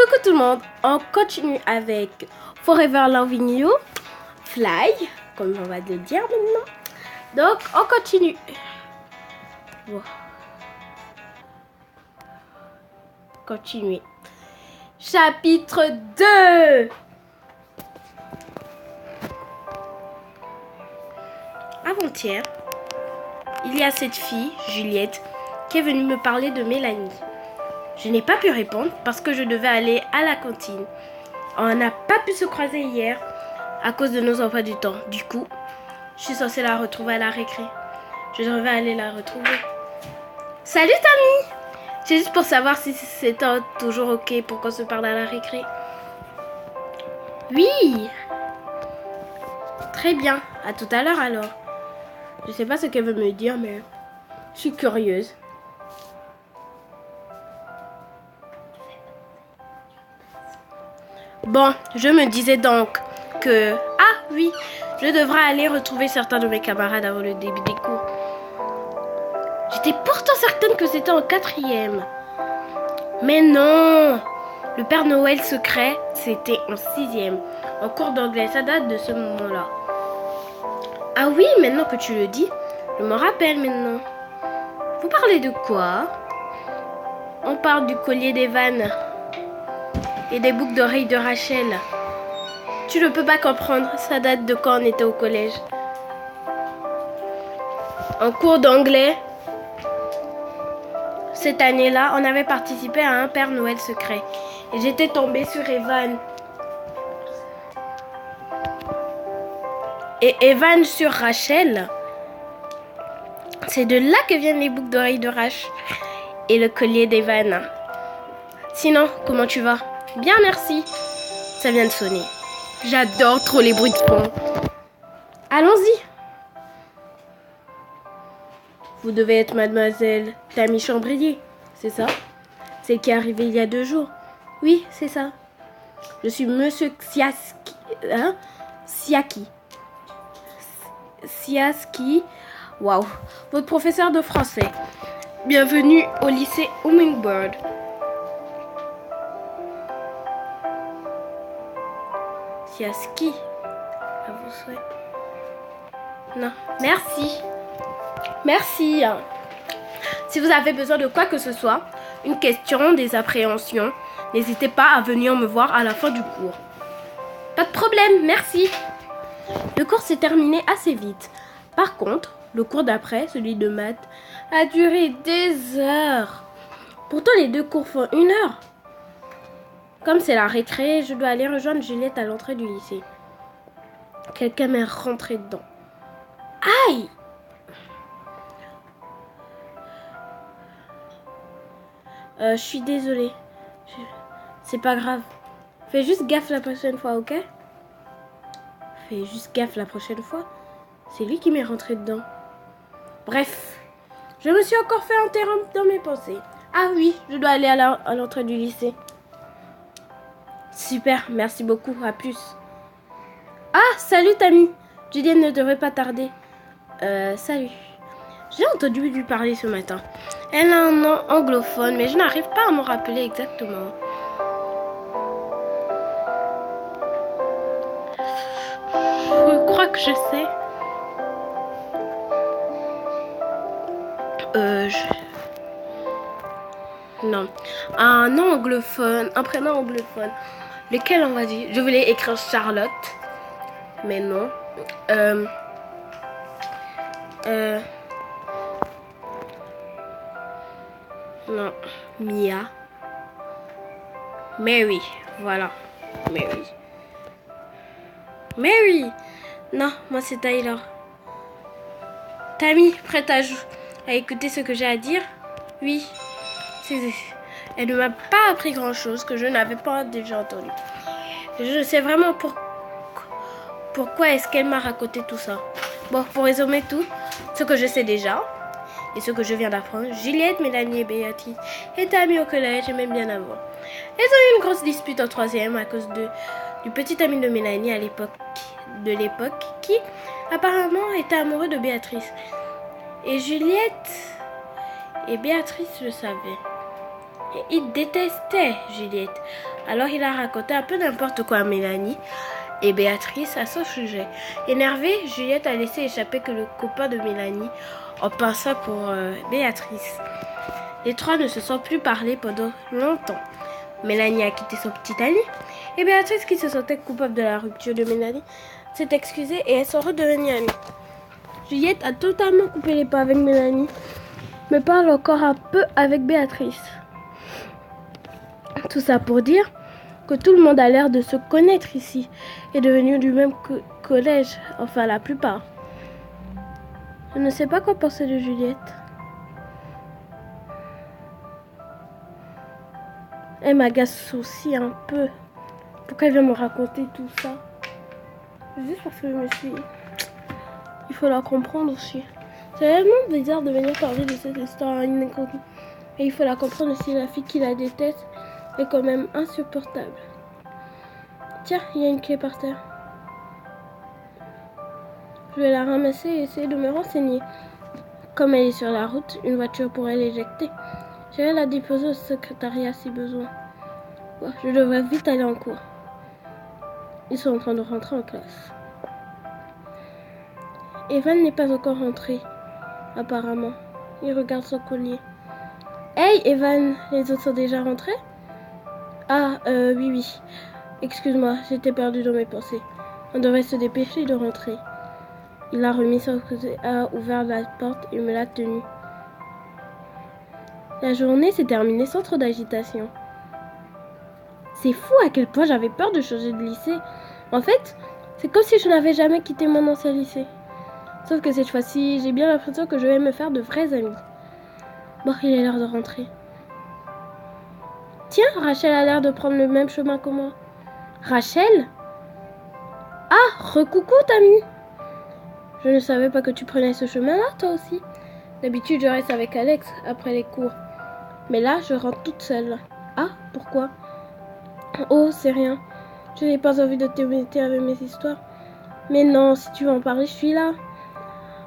Coucou tout le monde, on continue avec Forever Loving You, Fly, comme on va le dire maintenant. Donc on continue. Bon. Continuer. Chapitre 2. Avant-hier, il y a cette fille, Juliette, qui est venue me parler de Mélanie. Je n'ai pas pu répondre parce que je devais aller à la cantine. On n'a pas pu se croiser hier à cause de nos emplois du temps. Du coup, je suis censée la retrouver à la récré. Je devrais aller la retrouver. Salut Tammy! C'est juste pour savoir si c'est toujours ok pour qu'on se parle à la récré. Oui! Très bien. À tout à l'heure alors. Je sais pas ce qu'elle veut me dire, mais je suis curieuse. Bon, je me disais donc que... Ah oui, je devrais aller retrouver certains de mes camarades avant le début des cours. J'étais pourtant certaine que c'était en 4e. Mais non! Le Père Noël secret, c'était en 6e. En cours d'anglais, ça date de ce moment-là. Ah oui, maintenant que tu le dis, je m'en rappelle maintenant. Vous parlez de quoi? On parle du collier d'Evan et des boucles d'oreilles de Rachel. Tu ne peux pas comprendre, ça date de quand on était au collège. En cours d'anglais, cette année-là, on avait participé à un Père Noël secret. Et j'étais tombée sur Evan. Et Evan sur Rachel. C'est de là que viennent les boucles d'oreilles de Rach et le collier d'Evan. Sinon, comment tu vas? Bien, merci. Ça vient de sonner. J'adore trop les bruits de fond. Allons-y. Vous devez être mademoiselle Tammy Chambrier, c'est ça? C'est qui est arrivée il y a 2 jours. Oui, c'est ça. Je suis monsieur Siaski. Hein? Siaski. Waouh. Votre professeur de français. Bienvenue au lycée Hummingbird. Siaski. À vos souhaits. Non, merci. Merci. Si vous avez besoin de quoi que ce soit, une question, des appréhensions, n'hésitez pas à venir me voir à la fin du cours. Pas de problème, merci. Le cours s'est terminé assez vite. Par contre, le cours d'après, celui de maths, a duré des heures. Pourtant, les 2 cours font 1 heure. Comme c'est la récré, je dois aller rejoindre Juliette à l'entrée du lycée. Quelqu'un m'est rentré dedans. Aïe! Je suis désolée. C'est pas grave. Fais juste gaffe la prochaine fois, ok? Fais juste gaffe la prochaine fois. C'est lui qui m'est rentré dedans. Bref. Je me suis encore fait interrompre dans mes pensées. Ah oui, je dois aller à l'entrée du lycée. Super, merci beaucoup. À plus. Ah, salut Tammy. Juliette ne devrait pas tarder. Salut. J'ai entendu lui parler ce matin. Elle a un nom anglophone, mais je n'arrive pas à m'en rappeler exactement. Je crois que je sais. Non. Un nom anglophone, un prénom anglophone. Lequel on va dire? Je voulais écrire Charlotte, mais non. Non, Mia. Mary, voilà. Mary. Non, moi c'est Tyler. Tammy, prête à écouter ce que j'ai à dire? Oui. Elle ne m'a pas appris grand chose que je n'avais pas déjà entendu. Je sais vraiment pourquoi est-ce qu'elle m'a raconté tout ça. Bon, pour résumer tout, ce que je sais déjà et ce que je viens d'apprendre, Juliette, Mélanie et Béatrice étaient amies au collège et même bien avant. Elles ont eu une grosse dispute en 3e à cause du petit ami de Mélanie à l'époque qui apparemment était amoureux de Béatrice. Et Juliette et Béatrice le savaient. Et il détestait Juliette. Alors il a raconté un peu n'importe quoi à Mélanie et Béatrice à son sujet. Énervée, Juliette a laissé échapper que le copain de Mélanie en pensant pour Béatrice. Les trois ne se sont plus parlé pendant longtemps. Mélanie a quitté son petit ami et Béatrice, qui se sentait coupable de la rupture de Mélanie, s'est excusée et elles sont redevenues amies. Juliette a totalement coupé les pas avec Mélanie, mais parle encore un peu avec Béatrice. Tout ça pour dire que tout le monde a l'air de se connaître ici et devenu du même collège, enfin la plupart. Je ne sais pas quoi penser de Juliette. Elle m'agace aussi un peu. Pourquoi elle vient me raconter tout ça? Juste parce que je me suis... Il faut la comprendre aussi. C'est vraiment bizarre de venir parler de cette histoire à une inconnue. Et il faut la comprendre aussi, la fille qui la déteste est quand même insupportable. Tiens, il y a une clé par terre. Je vais la ramasser et essayer de me renseigner. Comme elle est sur la route, une voiture pourrait l'éjecter. Je vais la déposer au secrétariat si besoin. Bon, je devrais vite aller en cours. Ils sont en train de rentrer en classe. Evan n'est pas encore rentré, apparemment. Il regarde son collier. Hey Evan, les autres sont déjà rentrés? Ah, oui. Excuse-moi, j'étais perdue dans mes pensées. On devrait se dépêcher de rentrer. Il a remis son côté, a ouvert la porte et me l'a tenue. La journée s'est terminée sans trop d'agitation. C'est fou à quel point j'avais peur de changer de lycée. En fait, c'est comme si je n'avais jamais quitté mon ancien lycée. Sauf que cette fois-ci, j'ai bien l'impression que je vais me faire de vrais amis. Bon, il est l'heure de rentrer. Tiens, Rachel a l'air de prendre le même chemin que moi. Rachel? Ah, recoucou, Tammy. Je ne savais pas que tu prenais ce chemin-là, toi aussi. D'habitude, je reste avec Alex après les cours. Mais là, je rentre toute seule. Ah, pourquoi? Oh, c'est rien. Je n'ai pas envie de t'embêter avec mes histoires. Mais non, si tu veux en parler, je suis là.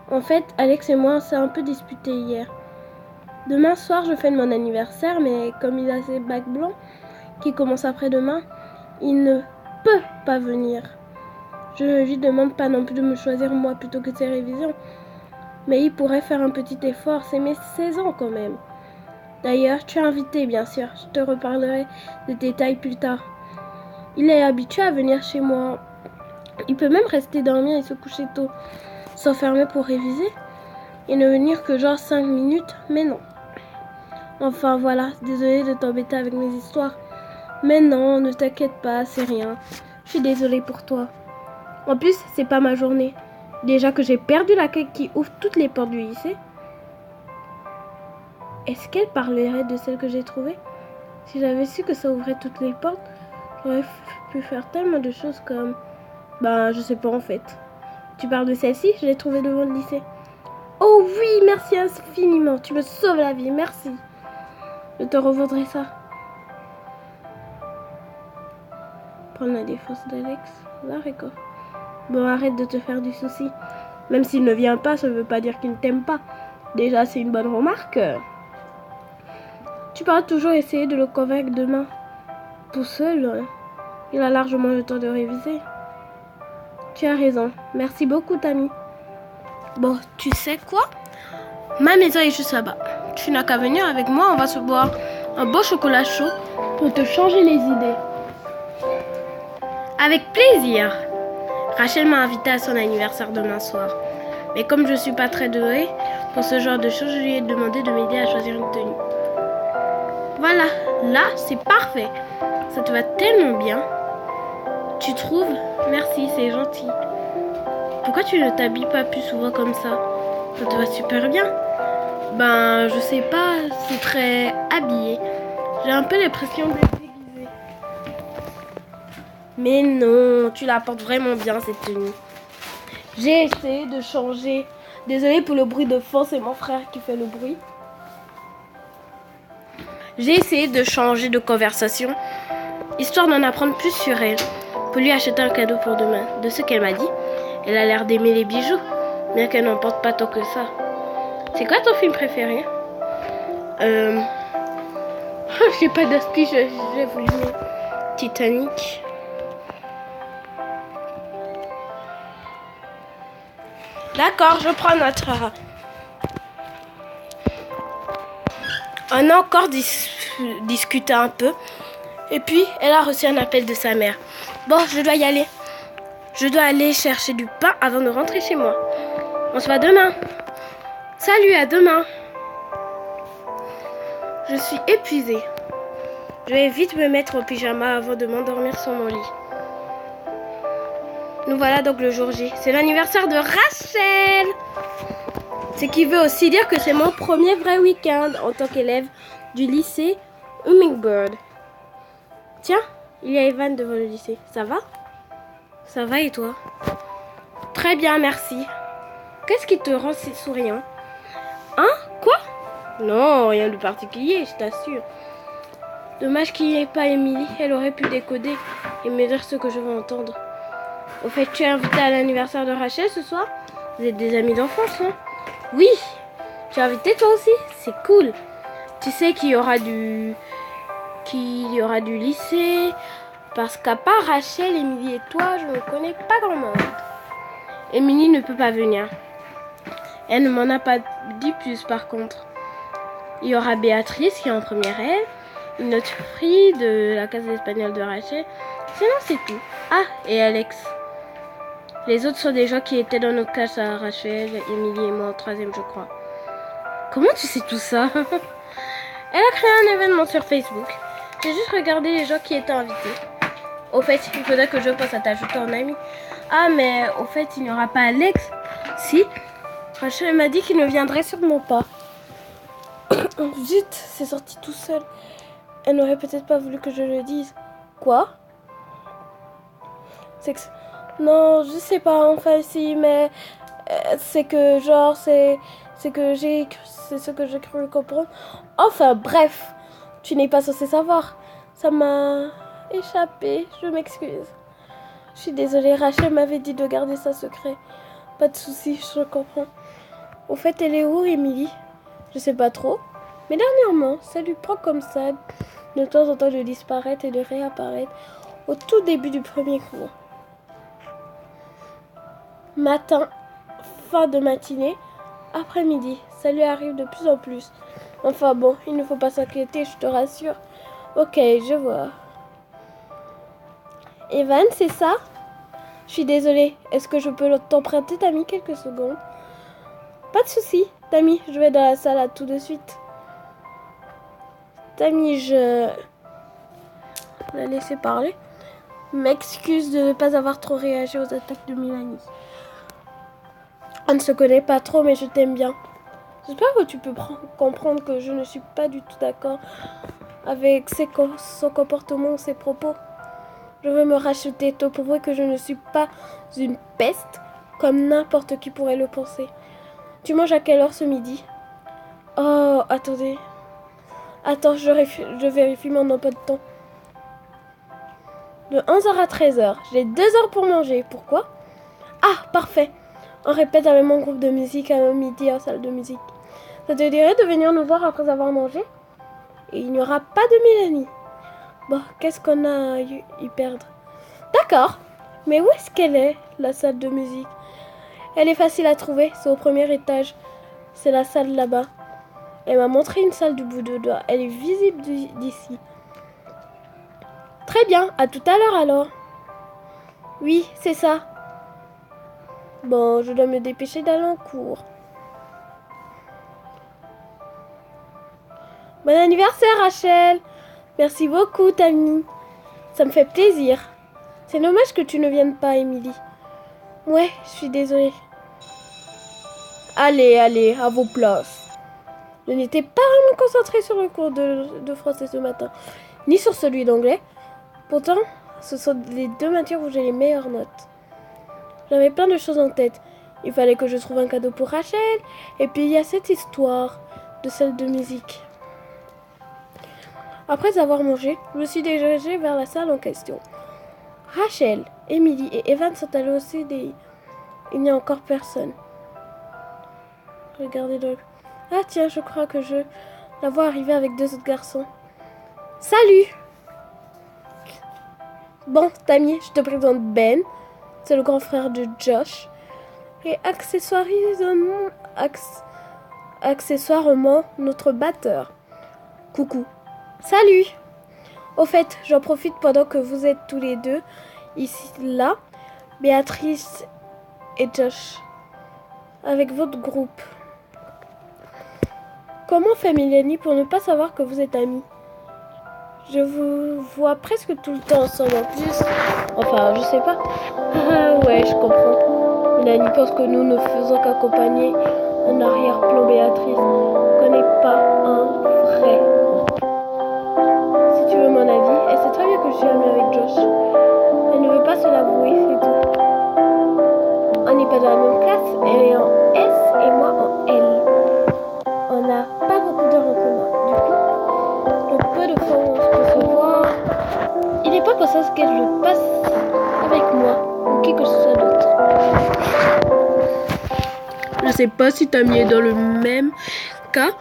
En fait, Alex et moi, on s'est un peu disputés hier. Demain soir, je fête mon anniversaire, mais comme il a ses bacs blancs, qui commencent après-demain, il ne peut pas venir. Je ne lui demande pas non plus de me choisir moi plutôt que ses révisions. Mais il pourrait faire un petit effort, c'est mes 16 ans quand même. D'ailleurs, tu es invité, bien sûr. Je te reparlerai des détails plus tard. Il est habitué à venir chez moi. Il peut même rester dormir et se coucher tôt, s'enfermer pour réviser, et ne venir que genre 5 minutes, mais non. Enfin voilà, désolée de t'embêter avec mes histoires. Mais non, ne t'inquiète pas, c'est rien. Je suis désolée pour toi. En plus, c'est pas ma journée. Déjà que j'ai perdu la clé qui ouvre toutes les portes du lycée. Est-ce qu'elle parlerait de celle que j'ai trouvée? Si j'avais su que ça ouvrait toutes les portes, j'aurais pu faire tellement de choses comme... Ben, je sais pas en fait. Tu parles de celle-ci? Je l'ai trouvée devant le lycée. Oh oui, merci infiniment. Tu me sauves la vie, merci. Je te revaudrai ça. Prendre la défense d'Alex. D'accord. Bon, arrête de te faire du souci. Même s'il ne vient pas, ça ne veut pas dire qu'il ne t'aime pas. Déjà, c'est une bonne remarque. Tu pourras toujours essayer de le convaincre demain. Tout seul, il a largement le temps de réviser. Tu as raison. Merci beaucoup, Tammy. Bon, tu sais quoi? Ma maison est juste là-bas. Tu n'as qu'à venir avec moi, on va se boire un beau chocolat chaud pour te changer les idées. Avec plaisir. Rachel m'a invité à son anniversaire demain soir. Mais comme je ne suis pas très douée pour ce genre de choses, je lui ai demandé de m'aider à choisir une tenue. Voilà, là, c'est parfait. Ça te va tellement bien. Tu trouves? Merci, c'est gentil. Pourquoi tu ne t'habilles pas plus souvent comme ça? Ça te va super bien. Ben, je sais pas, c'est très habillé. J'ai un peu l'impression d'être déguisée. Mais non, tu la portes vraiment bien cette tenue. J'ai essayé de changer. Désolée pour le bruit de fond, c'est mon frère qui fait le bruit. J'ai essayé de changer de conversation, histoire d'en apprendre plus sur elle, pour lui acheter un cadeau pour demain. De ce qu'elle m'a dit, elle a l'air d'aimer les bijoux, bien qu'elle n'en porte pas tant que ça. C'est quoi ton film préféré? J'ai pas d'aspi, j'ai voulu mettre Titanic. D'accord, je prends notre... On a encore discuté un peu. Et puis, elle a reçu un appel de sa mère. Bon, je dois y aller. Je dois aller chercher du pain avant de rentrer chez moi. On se voit demain. Salut, à demain. Je suis épuisée. Je vais vite me mettre au pyjama avant de m'endormir sur mon lit. Nous voilà donc le jour J. C'est l'anniversaire de Rachel. Ce qui veut aussi dire que c'est mon premier vrai week-end en tant qu'élève du lycée Hummingbird. Tiens, il y a Evan devant le lycée. Ça va? Ça va et toi? Très bien, merci. Qu'est-ce qui te rend si souriant? Hein? Quoi? Non, rien de particulier, je t'assure. Dommage qu'il n'y ait pas Émilie. Elle aurait pu décoder et me dire ce que je veux entendre. Au fait, tu es invité à l'anniversaire de Rachel ce soir? Vous êtes des amis d'enfance, hein? Oui. Tu es invité toi aussi? C'est cool. Tu sais qu'il y aura du lycée. Parce qu'à part Rachel, Émilie et toi, je ne connais pas grand monde. Émilie ne peut pas venir. Elle ne m'en a pas dit plus par contre. Il y aura Béatrice qui est en première L, une autre fille de la classe d'espagnol de Rachel. Sinon c'est tout. Ah, et Alex. Les autres sont des gens qui étaient dans notre classe à Rachel, Émilie et moi en troisième je crois. Comment tu sais tout ça? Elle a créé un événement sur Facebook. J'ai juste regardé les gens qui étaient invités. Au fait, il faudrait que je pense à t'ajouter en ami. Ah mais au fait il n'y aura pas Alex? Si. Rachel m'a dit qu'il ne viendrait sûrement pas. Zut, c'est sorti tout seul. Elle n'aurait peut-être pas voulu que je le dise. Quoi? C'est que... Non, je sais pas, enfin si, mais... c'est que genre, c'est ce que j'ai cru comprendre. Enfin bref, tu n'es pas censé savoir. Ça m'a échappé, je m'excuse. Je suis désolée, Rachel m'avait dit de garder ça secret. Pas de soucis, je comprends. Au fait, elle est où, Émilie? Je sais pas trop. Mais dernièrement, ça lui prend comme ça, de temps en temps, de disparaître et de réapparaître au tout début du premier cours. Matin, fin de matinée, après-midi, ça lui arrive de plus en plus. Enfin bon, il ne faut pas s'inquiéter, je te rassure. Ok, je vois. Evan, c'est ça? Je suis désolée, est-ce que je peux t'emprunter, Tammy, quelques secondes? Pas de souci, Tammy, je vais dans la salle à tout de suite. Tammy, je la laisser parler. M'excuse de ne pas avoir trop réagi aux attaques de Mélanie. On ne se connaît pas trop, mais je t'aime bien. J'espère que tu peux comprendre que je ne suis pas du tout d'accord avec son comportement ou ses propos. Je veux me racheter, te prouver que je ne suis pas une peste, comme n'importe qui pourrait le penser. Tu manges à quelle heure ce midi? Oh, attendez. Attends, je vérifie mon emploi de temps. De 11h à 13h. J'ai 2 heures pour manger. Pourquoi? Ah, parfait. On répète avec mon groupe de musique à midi en salle de musique. Ça te dirait de venir nous voir après avoir mangé? Et il n'y aura pas de Mélanie. Bon, qu'est-ce qu'on a y perdre? D'accord. Mais où est-ce qu'elle est, la salle de musique? Elle est facile à trouver. C'est au premier étage. C'est la salle là-bas. Elle m'a montré une salle du bout de doigt. Elle est visible d'ici. Très bien. À tout à l'heure alors. Oui, c'est ça. Bon, je dois me dépêcher d'aller en cours. Bon anniversaire, Rachel. Merci beaucoup, Tammy. Ça me fait plaisir. C'est dommage que tu ne viennes pas, Émilie. Ouais, je suis désolée. Allez, allez, à vos places. Je n'étais pas vraiment concentrée sur le cours de français ce matin, ni sur celui d'anglais. Pourtant, ce sont les deux matières où j'ai les meilleures notes. J'avais plein de choses en tête. Il fallait que je trouve un cadeau pour Rachel. Et puis il y a cette histoire de salle de musique. Après avoir mangé, je me suis dirigée vers la salle en question. Rachel, Émilie et Evan sont allés au CDI. Il n'y a encore personne. Regardez donc. Ah tiens, je crois que je la vois arriver avec 2 autres garçons. Salut. Bon, Tammy, je te présente Ben. C'est le grand frère de Josh. Et accessoirement notre batteur. Coucou. Salut. Au fait, j'en profite pendant que vous êtes tous les deux ici, là, Béatrice et Josh, avec votre groupe. Comment fait Mélanie pour ne pas savoir que vous êtes amis? Je vous vois presque tout le temps ensemble en plus. Enfin, je sais pas. Ah ouais, je comprends. Mélanie pense que nous ne faisons qu'accompagner un arrière-plan Béatrice. Qu'on n'est pas un vrai groupe. Si tu veux mon avis, elle sait très bien que je suis amie avec Josh. Elle ne veut pas se l'avouer, c'est tout. On n'est pas dans la même classe. Elle est en S et moi en L. On n'a pas beaucoup d'heures en commun. Du coup, le peu de fois où on peut se voir, il n'est pas pour ça qu'elle le passe avec moi ou qui que ce soit d'autre. Je sais pas si Tammy est dans le même cas,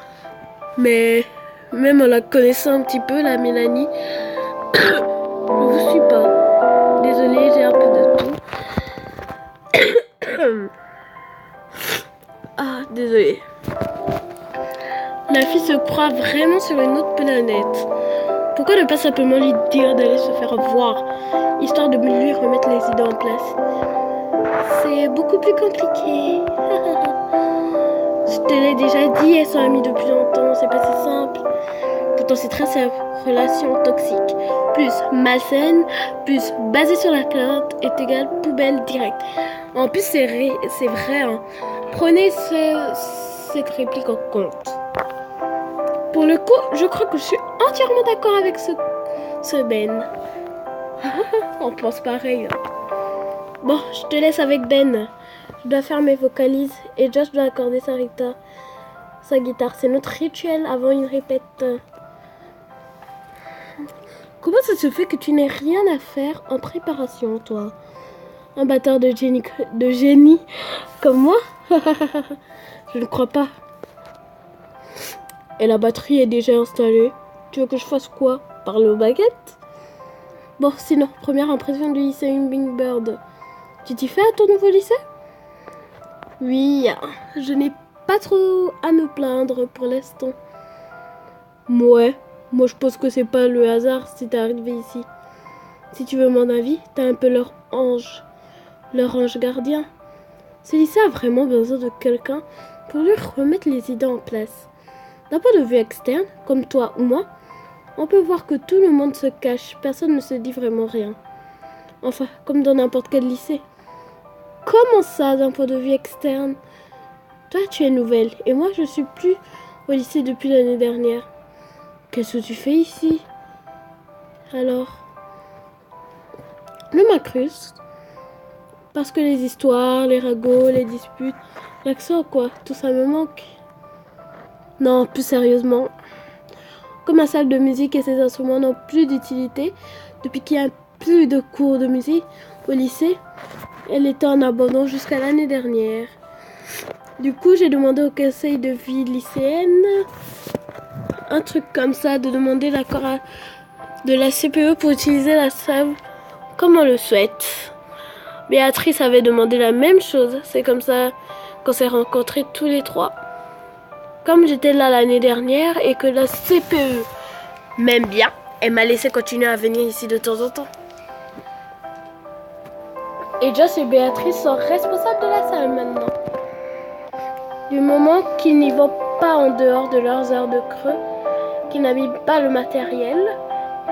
mais même en la connaissant un petit peu, la Mélanie, je vous suis pas. Désolée, j'ai un peu de tout. Ah, désolée. La fille se croit vraiment sur une autre planète. Pourquoi ne pas simplement lui dire d'aller se faire voir, histoire de lui remettre les idées en place? C'est beaucoup plus compliqué. Je te l'ai déjà dit, elles sont amies depuis longtemps, c'est pas si simple. Pourtant c'est très simple, relation toxique. Plus malsaine, plus basée sur la plainte est égale poubelle directe. En plus c'est vrai, hein. Prenez cette réplique en compte. Pour le coup, je crois que je suis entièrement d'accord avec ce Ben. On pense pareil. Bon, je te laisse avec Ben. Je dois faire mes vocalises et Josh doit accorder sa guitare. C'est notre rituel avant une répète. Comment ça se fait que tu n'aies rien à faire en préparation, toi? Un batteur de génie comme moi? Je ne crois pas. Et la batterie est déjà installée. Tu veux que je fasse quoi? Parler aux baguettes? Bon, sinon, première impression du lycée Bing Bird. Tu t'y fais à ton nouveau lycée? Oui, je n'ai pas trop à me plaindre pour l'instant. Ouais, moi je pense que c'est pas le hasard si t'es arrivé ici. Si tu veux mon avis, t'as un peu leur ange gardien. Ce lycée a vraiment besoin de quelqu'un pour lui remettre les idées en place. D'un point de vue externe, comme toi ou moi, on peut voir que tout le monde se cache, personne ne se dit vraiment rien. Enfin, comme dans n'importe quel lycée. Comment ça, d'un point de vue externe? Toi, tu es nouvelle, et moi, je suis plus au lycée depuis l'année dernière. Qu'est-ce que tu fais ici? Alors, je m'incruste. Parce que les histoires, les ragots, les disputes, l'accent, quoi, tout ça me manque. Non, plus sérieusement. Comme la salle de musique et ses instruments n'ont plus d'utilité depuis qu'il n'y a plus de cours de musique au lycée, elle était en abandon jusqu'à l'année dernière. Du coup, j'ai demandé au conseil de vie lycéenne un truc comme ça, de demander l'accord de la CPE pour utiliser la salle comme on le souhaite. Béatrice avait demandé la même chose. C'est comme ça qu'on s'est rencontrés tous les trois. Comme j'étais là l'année dernière et que la CPE m'aime bien, elle m'a laissé continuer à venir ici de temps en temps. Et Josh et Béatrice sont responsables de la salle maintenant. Du moment qu'ils n'y vont pas en dehors de leurs heures de creux, qu'ils n'abîment pas le matériel,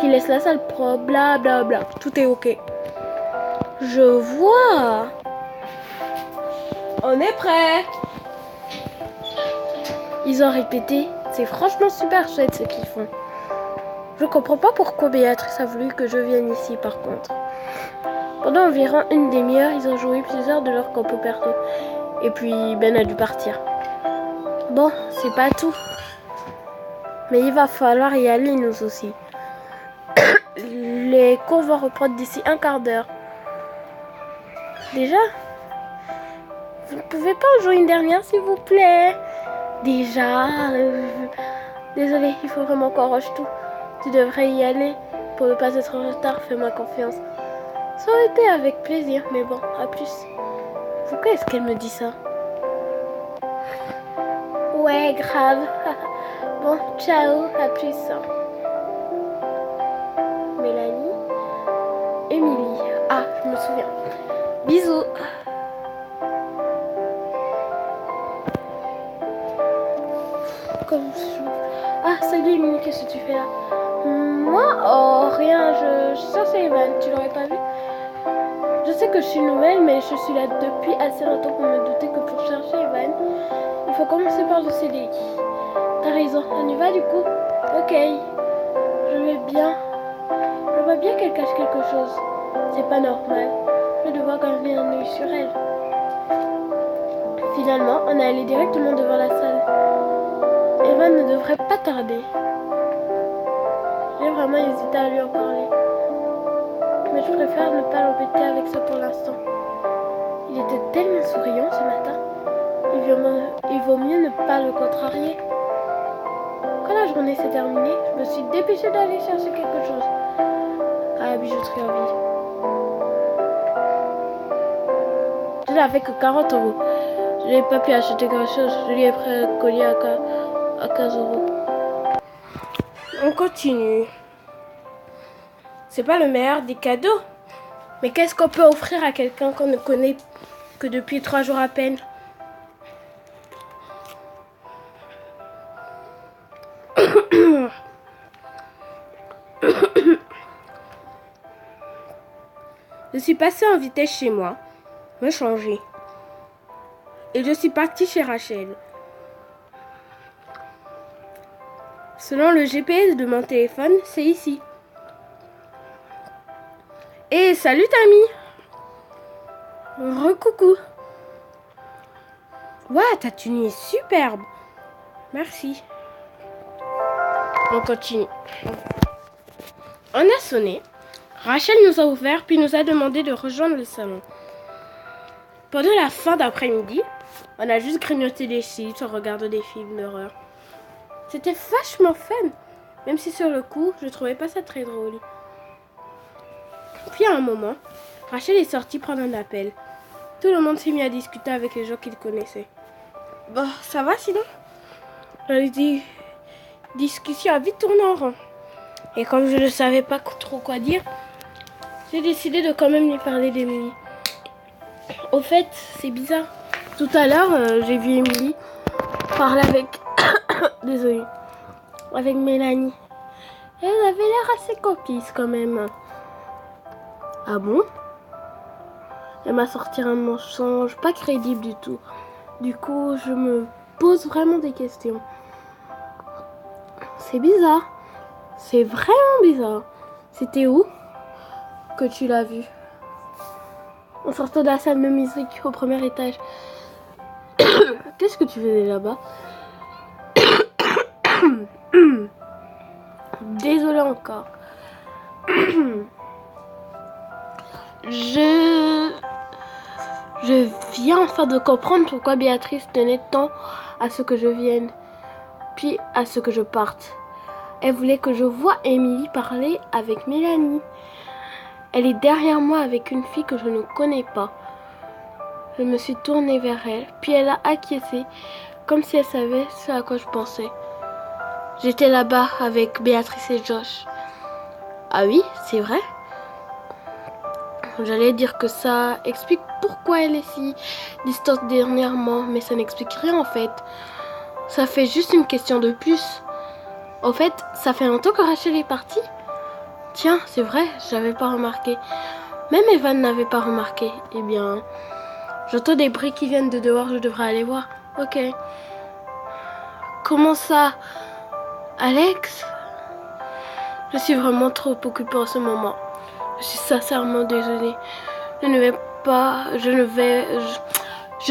qu'ils laissent la salle propre, bla bla bla, tout est ok. Je vois. On est prêt. Ils ont répété. C'est franchement super chouette ce qu'ils font. Je comprends pas pourquoi Béatrice a voulu que je vienne ici par contre. Pendant environ une demi-heure, ils ont joué plusieurs de leurs compos perso. Et puis Ben a dû partir. Bon, c'est pas tout. Mais il va falloir y aller nous aussi. Les cours vont reprendre d'ici un quart d'heure. Déjà? Vous ne pouvez pas en jouer une dernière s'il vous plaît? Déjà? Désolée, il faut vraiment qu'on rush tout. Tu devrais y aller pour ne pas être en retard, fais-moi confiance. Ça aurait été avec plaisir, mais bon, à plus. Pourquoi est-ce qu'elle me dit ça? Ouais, grave. Bon, ciao, à plus. Mélanie, Émilie. Ah, je me souviens. Bisous. Comme je... Ah, salut Émilie, qu'est-ce que tu fais là? Moi? Oh, rien, je suis censée Evan, tu l'aurais pas vu? Je sais que je suis nouvelle, mais je suis là depuis assez longtemps pour me douter que pour chercher Evan, il faut commencer par le CDI. T'as raison, on y va du coup? Ok, je vais bien. Je vois bien qu'elle cache quelque chose. C'est pas normal. Je vais devoir garder un œil sur elle. Finalement, on est allé directement devant la salle. Evan ne devrait pas tarder. J'ai vraiment hésité à lui en parler. Mais je préfère ne pas l'embêter avec ça pour l'instant. Il était tellement souriant ce matin. Il vaut mieux ne pas le contrarier. Quand la journée s'est terminée, je me suis dépêchée d'aller chercher quelque chose à la bijouterie en ville. Je n'avais que 40 euros. Je n'ai pas pu acheter grand chose. Je lui ai pris un collier à 15 euros. On continue. C'est pas le meilleur des cadeaux. Mais qu'est-ce qu'on peut offrir à quelqu'un qu'on ne connaît que depuis 3 jours à peine? Je suis passée en vitesse chez moi, me changer. Et je suis partie chez Rachel. Selon le GPS de mon téléphone, c'est ici. Et salut Tammy. Recoucou. Waouh, ta tenue est superbe. Merci. On continue. On a sonné. Rachel nous a ouvert puis nous a demandé de rejoindre le salon. Pendant la fin d'après-midi, on a juste grignoté des chips en regardant des films d'horreur. C'était vachement fun, même si sur le coup, je trouvais pas ça très drôle. Puis à un moment, Rachel est sortie prendre un appel. Tout le monde s'est mis à discuter avec les gens qu'il connaissait. Bon, ça va sinon? La discussion a vite tourné en rond. Et comme je ne savais pas trop quoi dire, j'ai décidé de quand même lui parler d'Emilie. Au fait, c'est bizarre. Tout à l'heure, j'ai vu Émilie parler avec... Désolée. Avec Mélanie. Elle avait l'air assez complice quand même. Ah bon? Elle m'a sorti un mensonge pas crédible du tout. Du coup, je me pose vraiment des questions. C'est bizarre. C'est vraiment bizarre. C'était où que tu l'as vu? En sortant de la salle de musique au premier étage. Qu'est-ce que tu faisais là-bas? Désolée encore. Je viens enfin de comprendre pourquoi Béatrice tenait tant à ce que je vienne, puis à ce que je parte. Elle voulait que je voie Émilie parler avec Mélanie. Elle est derrière moi avec une fille que je ne connais pas. Je me suis tournée vers elle, puis elle a acquiescé, comme si elle savait ce à quoi je pensais. J'étais là-bas avec Béatrice et Josh. Ah oui, c'est vrai? J'allais dire que ça explique pourquoi elle est si distante dernièrement, mais ça n'explique rien en fait. Ça fait juste une question de plus. En fait, ça fait longtemps que Rachel est partie. Tiens, c'est vrai, j'avais pas remarqué. Même Evan n'avait pas remarqué. Eh bien, j'entends des bruits qui viennent de dehors, je devrais aller voir. Ok. Comment ça, Alex? Je suis vraiment trop occupée en ce moment. Je suis sincèrement désolée. Je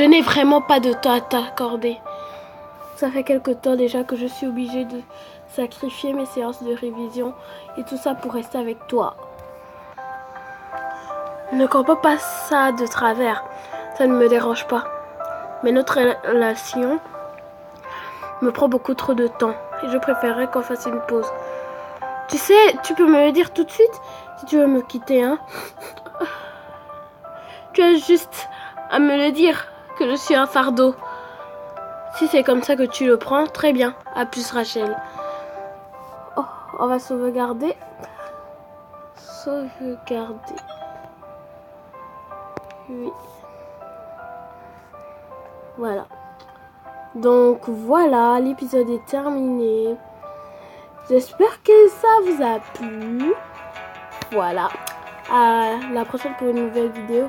n'ai vraiment pas de temps à t'accorder. Ça fait quelque temps déjà que je suis obligée de sacrifier mes séances de révision et tout ça pour rester avec toi. Ne comprends pas ça de travers. Ça ne me dérange pas. Mais notre relation me prend beaucoup trop de temps et je préférerais qu'on fasse une pause. Tu sais, tu peux me le dire tout de suite si tu veux me quitter, hein. Tu as juste à me le dire que je suis un fardeau. Si c'est comme ça que tu le prends, très bien. À plus, Rachel. Oh, on va sauvegarder. Sauvegarder. Oui. Voilà. Donc voilà, l'épisode est terminé. J'espère que ça vous a plu. Voilà. À la prochaine pour une nouvelle vidéo.